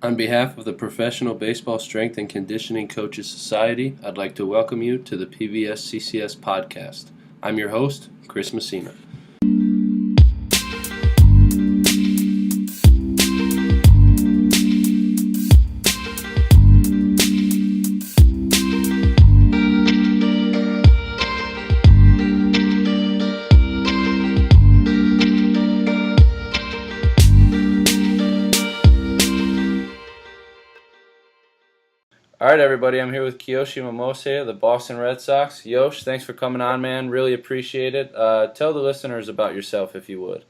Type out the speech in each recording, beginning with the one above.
On behalf of the Professional Baseball Strength and Conditioning Coaches Society, I'd like to welcome you to the PBSCCS podcast. I'm your host, Chris Messina. All right, everybody, I'm here with Kiyoshi Momose of the Boston Red Sox. Yosh, thanks for coming on, man. Really appreciate it. Tell the listeners about yourself, if you would.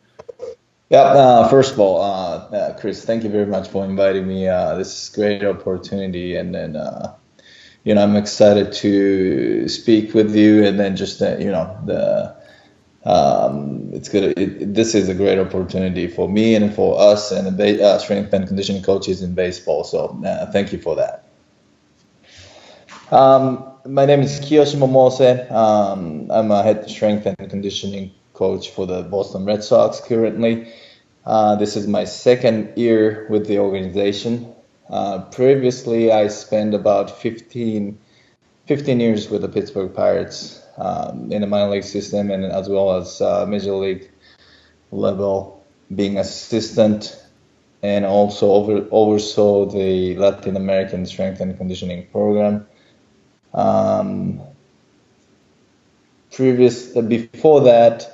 Yeah, first of all, Chris, thank you very much for inviting me. This is a great opportunity, and then I'm excited to speak with you. And then just it's good. This is a great opportunity for me and for us and the strength and conditioning coaches in baseball. So thank you for that. My name is Kiyoshi Momose. I'm a head strength and conditioning coach for the Boston Red Sox currently. This is my second year with the organization. Previously, I spent about 15 years with the Pittsburgh Pirates in the minor league system and as well as major league level, being assistant and also oversaw the Latin American strength and conditioning program. Before that,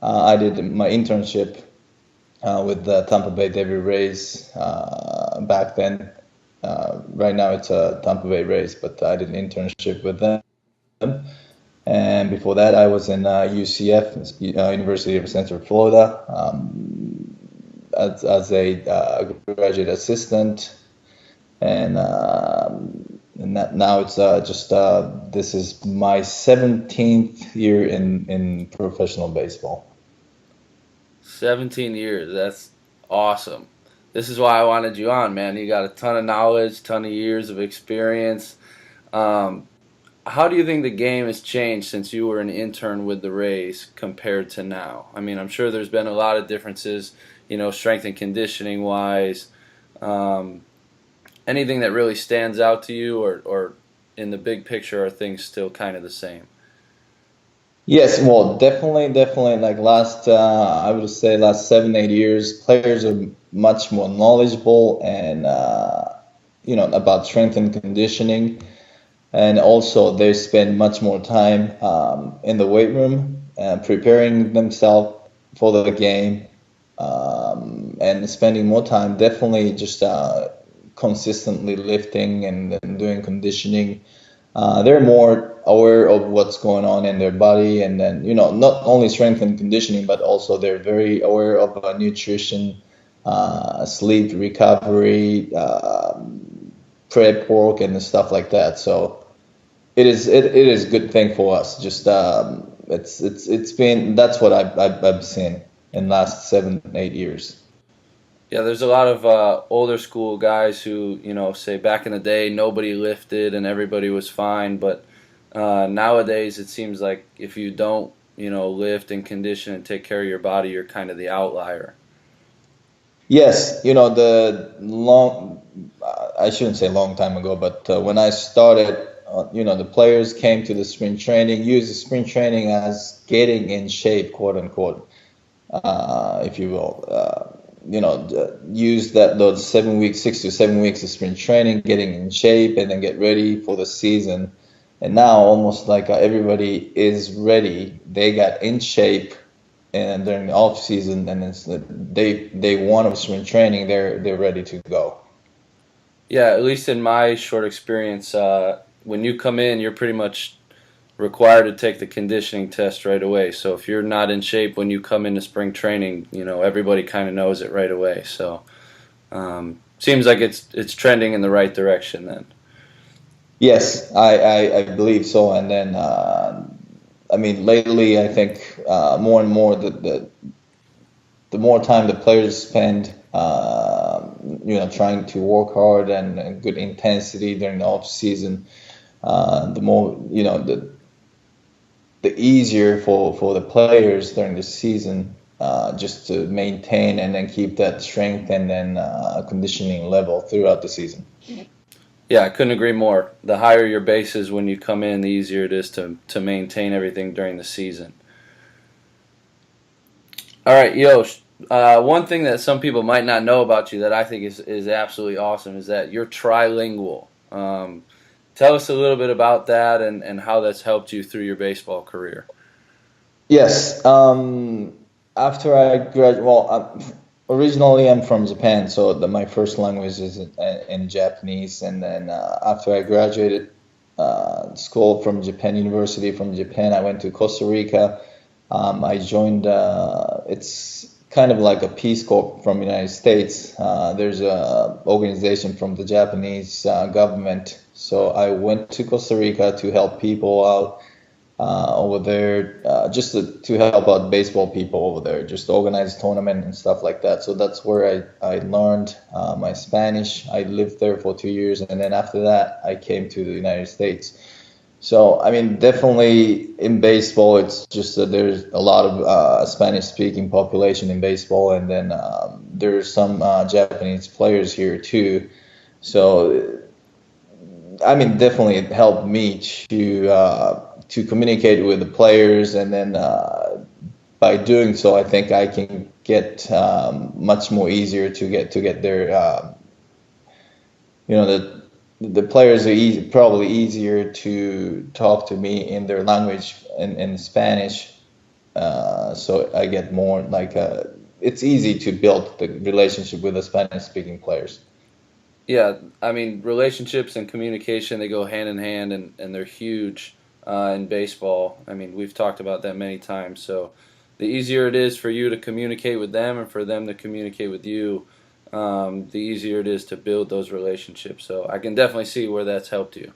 I did my internship with the Tampa Bay Devil Rays back then. Right now it's a Tampa Bay Rays, but I did an internship with them. And before that, I was in UCF, University of Central Florida, as a graduate assistant. And now it's this is my 17th year in professional baseball. 17 years, that's awesome. This is why I wanted you on, man. You got a ton of knowledge, ton of years of experience. How do you think the game has changed since you were an intern with the Rays compared to now? I mean, I'm sure there's been a lot of differences, strength and conditioning wise. Anything that really stands out to you, or in the big picture, are things still kind of the same? Yes, well, definitely. Like I would say last 7, 8 years, players are much more knowledgeable and about strength and conditioning, and also they spend much more time in the weight room preparing themselves for the game, and spending more time definitely just consistently lifting and doing conditioning. They're more aware of what's going on in their body, and then not only strength and conditioning, but also they're very aware of nutrition, sleep, recovery, prep work, and stuff like that. So it is a good thing for us. Just it's been that's what I've seen in the last 7, 8 years. Yeah, there's a lot of older school guys who, say back in the day nobody lifted and everybody was fine, but nowadays it seems like if you don't, lift and condition and take care of your body, you're kind of the outlier. Yes, I shouldn't say long time ago, but when I started, the players came to the spring training, used the spring training as getting in shape, quote unquote, if you will. Use those 7 weeks, 6 to 7 weeks of sprint training, getting in shape, and then get ready for the season. And now, almost like everybody is ready. They got in shape, and during the off season, and they want to sprint training. They're ready to go. Yeah, at least in my short experience, when you come in, you're pretty much required to take the conditioning test right away. So if you're not in shape when you come into spring training, everybody kind of knows it right away. So seems like it's trending in the right direction then. Yes, I believe so. And then lately I think more and more the more time the players spend trying to work hard and good intensity during the off season, the more the easier for the players during the season just to maintain and then keep that strength and then conditioning level throughout the season. Yeah, I couldn't agree more. The higher your base is when you come in, the easier it is to maintain everything during the season. All right, Yosh. One thing that some people might not know about you that I think is absolutely awesome is that you're trilingual. Tell us a little bit about that and how that's helped you through your baseball career. Yes. After I graduated, originally I'm from Japan, so my first language is in Japanese. And then after I graduated school from Japan University from Japan, I went to Costa Rica. I joined. It's kind of like a Peace Corps from the United States. There's a organization from the Japanese government. So I went to Costa Rica to help people out over there, just to help out baseball people over there, just organize tournament and stuff like that. So that's where I learned my Spanish. I lived there for 2 years, and then after that, I came to the United States. So, I mean, definitely in baseball, it's just that there's a lot of Spanish-speaking population in baseball, and then there's some Japanese players here too. So, I mean, definitely it helped me to communicate with the players, and then by doing so, I think I can get much more easier to get their the players are probably easier to talk to me in their language in Spanish, so I get more like it's easy to build the relationship with the Spanish-speaking players. Yeah, I mean, relationships and communication, they go hand in hand, and they're huge in baseball. I mean, we've talked about that many times. So the easier it is for you to communicate with them and for them to communicate with you, the easier it is to build those relationships. So I can definitely see where that's helped you.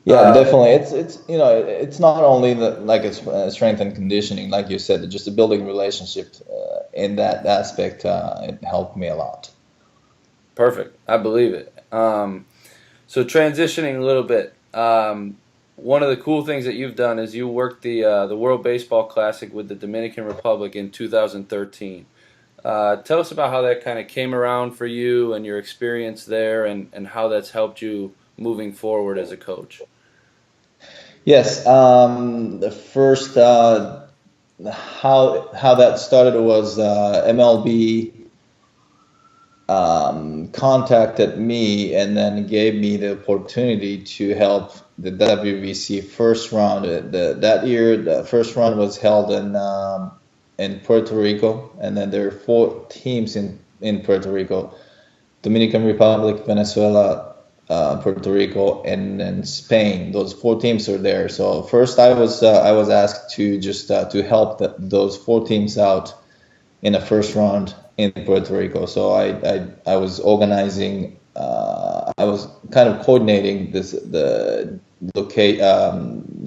Yeah, definitely. It's it's not only like it's strength and conditioning, like you said, just the building relationships in that aspect. It helped me a lot. Perfect. I believe it. So transitioning a little bit, one of the cool things that you've done is you worked the World Baseball Classic with the Dominican Republic in 2013. Tell us about how that kind of came around for you and your experience there, and how that's helped you moving forward as a coach. Yes, the first how that started was MLB contacted me and then gave me the opportunity to help the WBC first round. That year, the first round was held in Puerto Rico, and then there are 4 teams in Puerto Rico: Dominican Republic, Venezuela, Puerto Rico, and then Spain. Those 4 teams are there. So first, I was asked to just to help those 4 teams out in the first round in Puerto Rico. So I was organizing. I was kind of coordinating the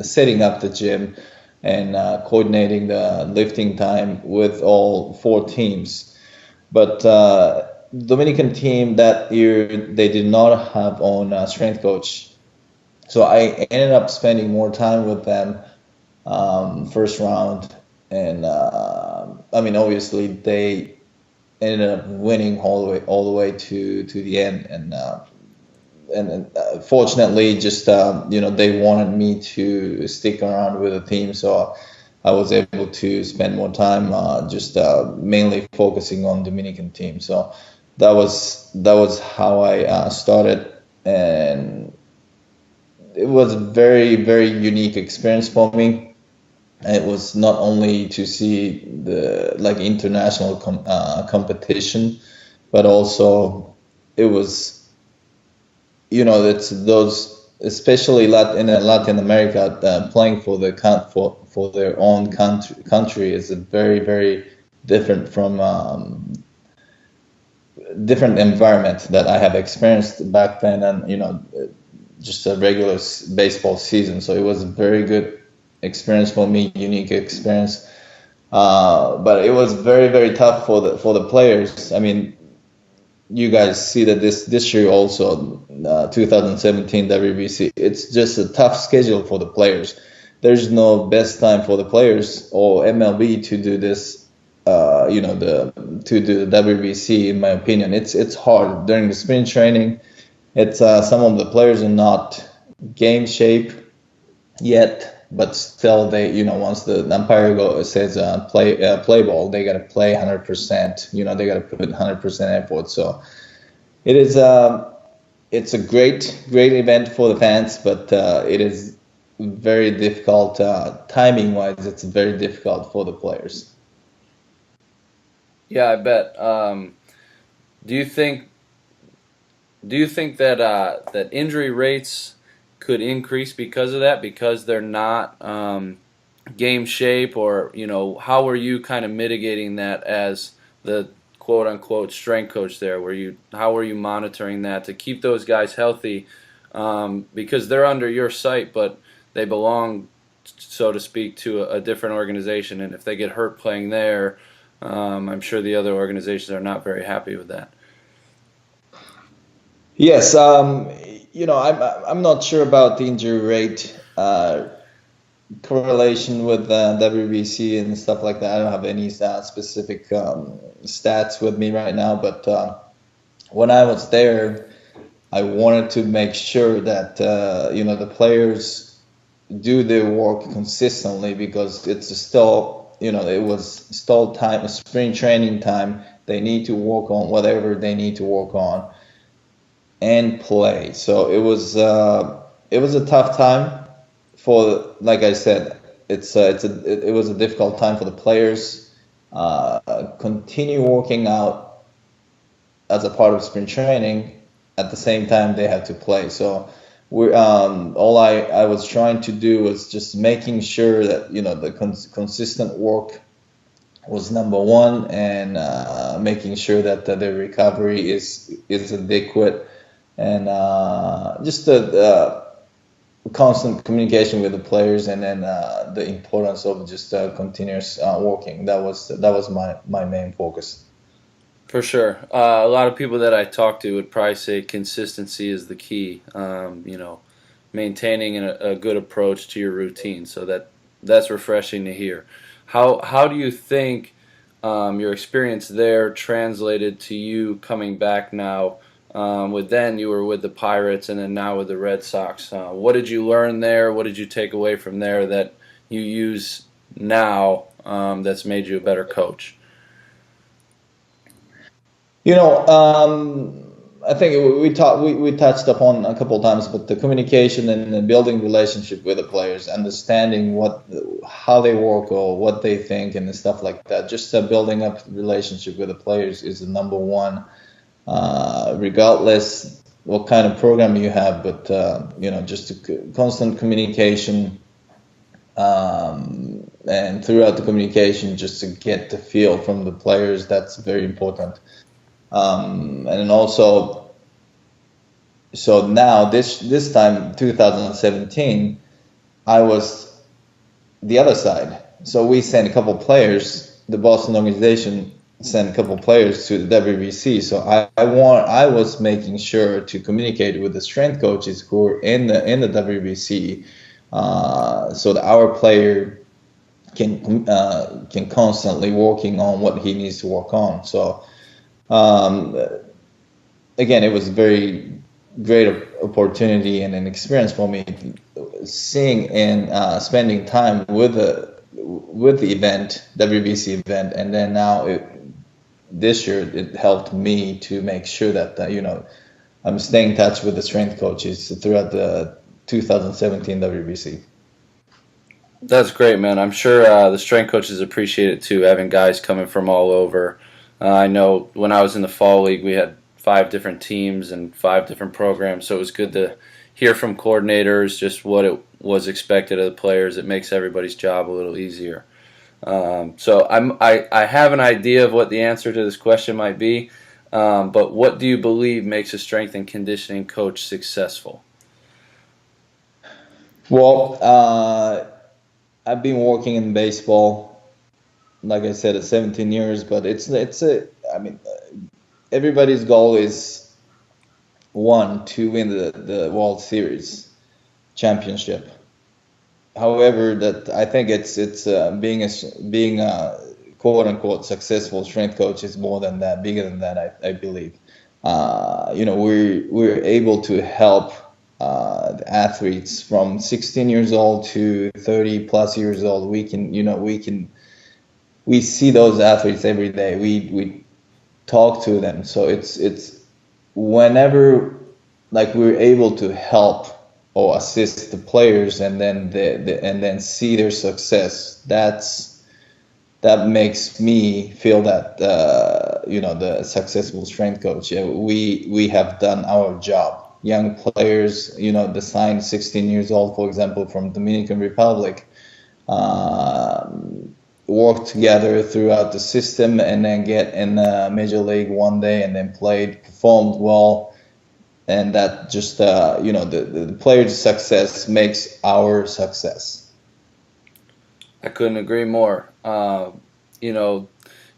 setting up the gym and coordinating the lifting time with all 4 teams. But Dominican team that year, they did not have own strength coach, so I ended up spending more time with them first round, and I mean, obviously they ended up winning all the way to the end, and fortunately, just they wanted me to stick around with the team, so I was able to spend more time just mainly focusing on Dominican team. So that was how I started, and it was a very very unique experience for me. It was not only to see the like international competition, but also it was it's those, especially Latin America, playing for for their own country is a very very different from different environment that I have experienced back then, and just a regular baseball season. So it was a very good experience for me, unique experience. But it was very very tough for the players. I mean, you guys see that this year also, 2017 WBC, it's just a tough schedule for the players there's no best time for the players or MLB to do this. The to do the WBC, in my opinion, it's hard during the spring training. It's some of the players are not game shape yet, but still they, once the umpire says play ball, they gotta play 100%. They gotta put 100% effort. So it is it's a great event for the fans, but it is very difficult timing wise. It's very difficult for the players. Yeah, I bet. Do you think that injury rates could increase because of that? Because they're not game shape, or how were you kind of mitigating that as the quote unquote strength coach there? How were you monitoring that to keep those guys healthy? Because they're under your sight, but they belong, so to speak, to a different organization, and if they get hurt playing there, I'm sure the other organizations are not very happy with that. Yes, I'm not sure about the injury rate correlation with WBC and stuff like that. I don't have any specific stats with me right now, but when I was there, I wanted to make sure that the players do their work consistently, because it's still, it was still time, spring training time. They need to work on whatever they need to work on and play. So it was a tough time for, like I said, it was a difficult time for the players. Continue working out as a part of spring training. At the same time, they have to play. So we all I was trying to do was just making sure that the consistent work was number one, and making sure that the recovery is adequate, and just the constant communication with the players, and then the importance of just continuous working. That was my main focus. For sure. A lot of people that I talk to would probably say consistency is the key. Maintaining a good approach to your routine. So that's refreshing to hear. How do you think your experience there translated to you coming back now? With then you were with the Pirates, and then now with the Red Sox. What did you learn there? What did you take away from there that you use now, that's made you a better coach? I think we touched upon a couple of times, but the communication and the building relationship with the players, understanding how they work or what they think and stuff like that. Just building up relationship with the players is the number one, regardless what kind of program you have. But just a constant communication, and throughout the communication, just to get the feel from the players. That's very important. And then also, so now this time 2017, I was the other side. So we sent a couple players. The Boston organization sent a couple players to the WBC. So I was making sure to communicate with the strength coaches who were in the WBC, so that our player can constantly working on what he needs to work on. So. Again, it was a very great opportunity and an experience for me, seeing and spending time with the event, WBC event, and then now this year it helped me to make sure that I'm staying in touch with the strength coaches throughout the 2017 WBC. That's great, man. I'm sure the strength coaches appreciate it too, having guys coming from all over. I know when I was in the fall league, we had 5 different teams and 5 different programs, so it was good to hear from coordinators just what it was expected of the players. It makes everybody's job a little easier. So I have an idea of what the answer to this question might be, but what do you believe makes a strength and conditioning coach successful? Well, I've been working in baseball, like I said, at 17 years, but I mean, everybody's goal is one, to win the World Series championship. However, that I think it's being a quote unquote successful strength coach is more than that, bigger than that. I believe. We're able to help the athletes from 16 years old to 30 plus years old. We see those athletes every day. We talk to them. So it's whenever like we're able to help or assist the players and then and then see their success. That makes me feel that the successful strength coach. We have done our job. Young players, the signed 16 years old, for example, from Dominican Republic, worked together throughout the system and then get in major league one day and then performed well, and that just the player's success makes our success. I couldn't agree more. You know,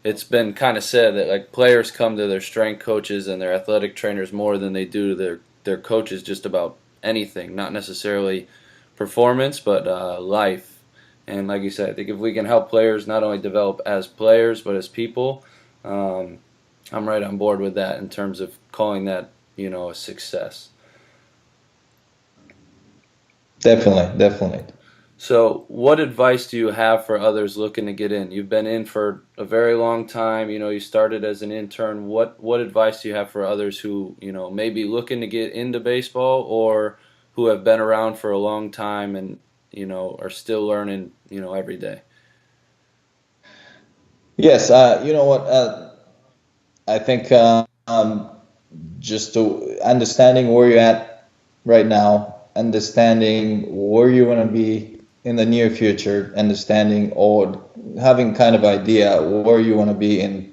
it's been kind of said that like players come to their strength coaches and their athletic trainers more than they do to their coaches just about anything, not necessarily performance, but life. And like you said, I think if we can help players not only develop as players but as people, um, I'm right on board with that in terms of calling that a success. Definitely, definitely. So, what advice do you have for others looking to get in? You've been in for a very long time. You started as an intern. What advice do you have for others who, may be looking to get into baseball or who have been around for a long time and, are still learning, every day? Yes, you know what? I think just to understanding where you're at right now, understanding where you want to be in the near future, understanding or having kind of idea where you want to be in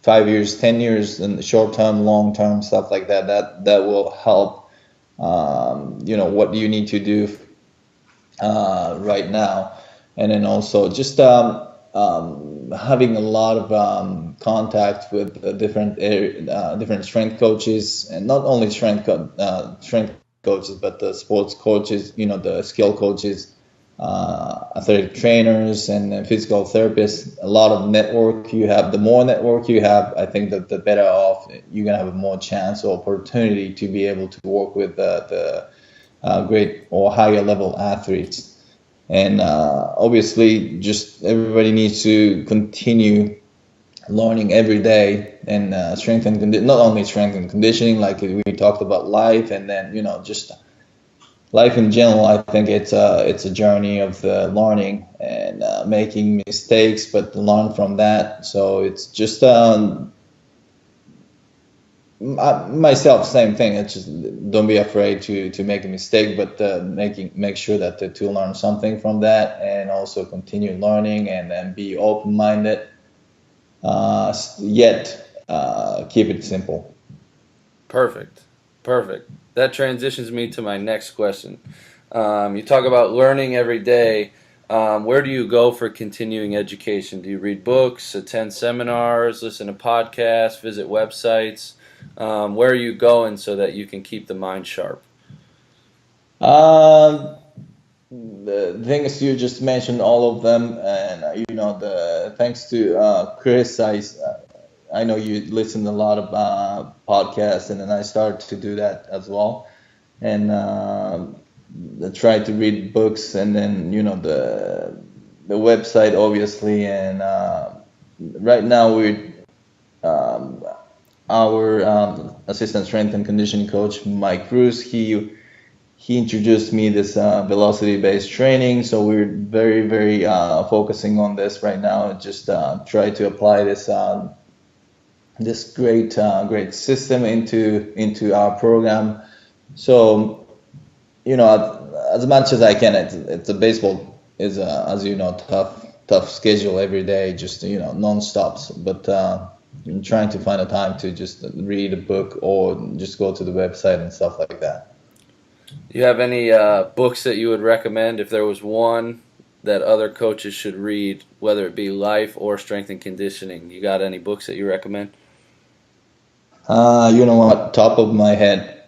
5 years, 10 years, in the short term, long term, stuff like that. That will help. What you need to do right now, and then also just having a lot of contact with different strength coaches, and not only strength coaches, but the sports coaches, the skill coaches, athletic trainers, and physical therapists. A lot of network you have. The more network you have, I think that the better off you're gonna have a more chance or opportunity to be able to work with the great or higher level athletes. And obviously, just everybody needs to continue learning every day and not only strength and conditioning, like we talked about life, and then just life in general. I think it's a journey of learning and making mistakes, but learn from that. So it's just myself, same thing. It's just don't be afraid to make a mistake, but make sure that to learn something from that, and also continue learning, and then be open minded. Yet keep it simple. Perfect. Perfect. That transitions me to my next question. You talk about learning every day. Where do you go for continuing education? Do you read books, attend seminars, listen to podcasts, visit websites? Where are you going so that you can keep the mind sharp? Um, the things you just mentioned, all of them, and the thanks to Chris, I know you listen to a lot of podcasts, and then I started to do that as well, and try to read books, and then the website obviously, and right now we're um, our assistant strength and conditioning coach Mike Cruz. He introduced me this velocity based training, so we're very very focusing on this right now. Just try to apply this great system into our program. So as much as I can, it's a baseball is as tough schedule every day, just non-stops. But I'm trying to find a time to just read a book or just go to the website and stuff like that. Do you have any books that you would recommend if there was one that other coaches should read, whether it be life or strength and conditioning? You got any books that you recommend? You know what? Top of my head,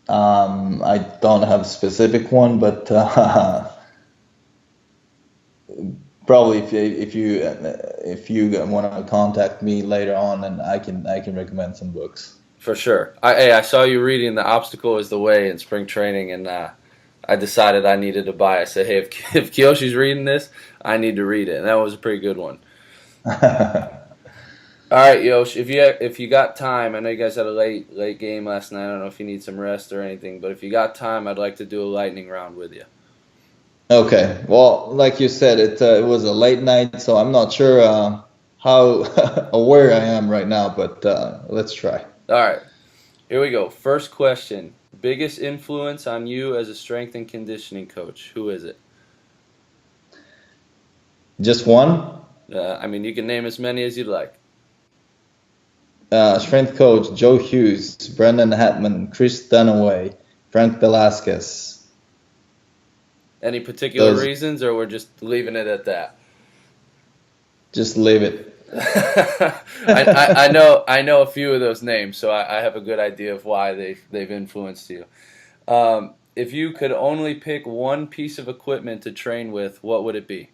I don't have a specific one, but probably if you want to contact me later on, and I can recommend some books. For sure. I saw you reading "The Obstacle Is the Way" in spring training, and I decided I needed to buy it. I said, hey, if Kiyoshi's reading this, I need to read it, and that was a pretty good one. All right, Yosh, if you got time, I know you guys had a late game last night. I don't know if you need some rest or anything, but if you got time, I'd like to do a lightning round with you. Okay. Well, like you said, it was a late night, so I'm not sure how aware I am right now, but let's try. All right, here we go. First question: biggest influence on you as a strength and conditioning coach? Who is it? Just one. I mean, you can name as many as you'd like. Strength coach Joe Hughes, Brendan Hatman, Chris Dunaway, Frank Velasquez. Any particular Those, reasons, or we're just leaving it at that? just leave it. I know a few of those names, so I have a good idea of why they've influenced you. If you could only pick one piece of equipment to train with, what would it be?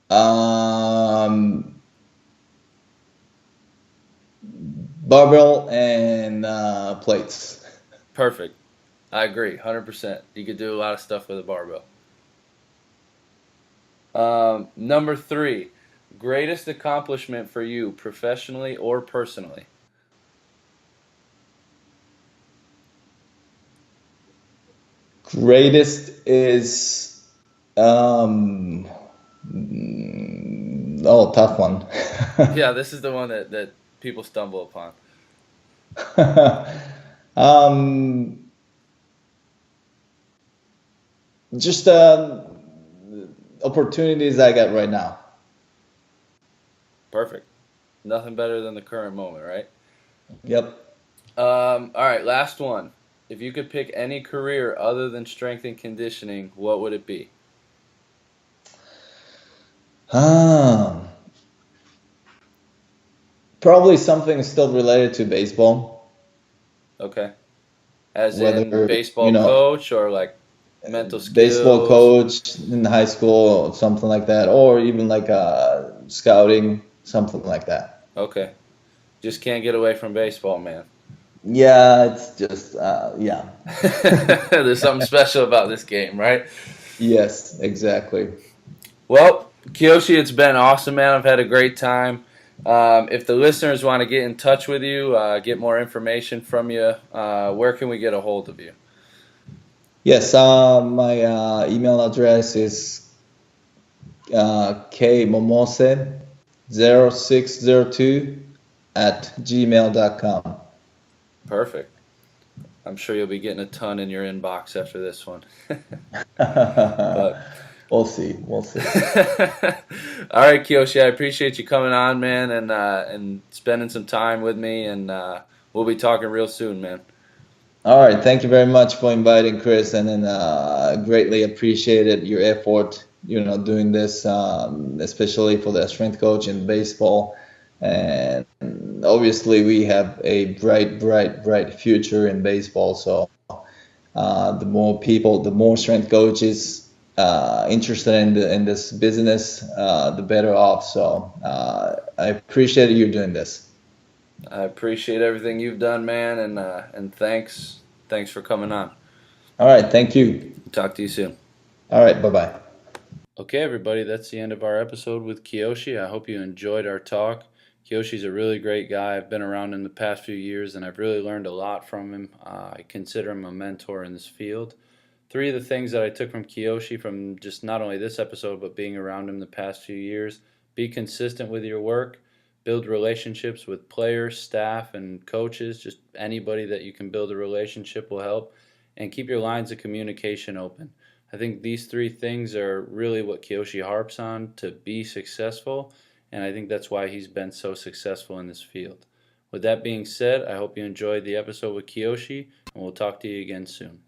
Um, Barbell and plates. Perfect. I agree, 100%. You could do a lot of stuff with a barbell. Number three, greatest accomplishment for you, professionally or personally? Greatest is oh, tough one. Yeah, this is the one that people stumble upon. um, just opportunities I got right now. Perfect. Nothing better than the current moment, right? Yep. All right, last one. If you could pick any career other than strength and conditioning, what would it be? Um, Probably something still related to baseball, Okay. As in whether, you baseball know, coach or like mental baseball skills? coach in high school or something like that, or even like scouting, something like that. Okay. Just can't get away from baseball, man. Yeah, it's just, yeah. There's something special about this game, right? Yes, exactly. Well, Kiyoshi, it's been awesome, man. I've had a great time. If the listeners want to get in touch with you, get more information from you, where can we get a hold of you? Yes, my email address is kmomose0602 at gmail.com. Perfect. I'm sure you'll be getting a ton in your inbox after this one. But We'll see. We'll see. all right, Kiyoshi, I appreciate you coming on, man, and spending some time with me, and we'll be talking real soon, man. All right. Thank you very much for inviting Chris, and then greatly appreciated your effort. Doing this, especially for the strength coach in baseball, and obviously we have a bright future in baseball. So the more people, the more strength coaches interested in this business, the better off. So I appreciate you doing this. I appreciate everything you've done, man, and thanks for coming on. All right. Thank you. Talk to you soon. All right. Bye bye. Okay, everybody, that's the end of our episode with Kiyoshi. I hope you enjoyed our talk. Kiyoshi's a really great guy. I've been around him the past few years, and I've really learned a lot from him. I consider him a mentor in this field. Three of the things that I took from Kiyoshi from just not only this episode, but being around him the past few years: be consistent with your work, build relationships with players, staff, and coaches. Just anybody that you can build a relationship will help, and keep your lines of communication open. I think these three things are really what Kiyoshi harps on to be successful, and I think that's why he's been so successful in this field. With that being said, I hope you enjoyed the episode with Kiyoshi, and we'll talk to you again soon.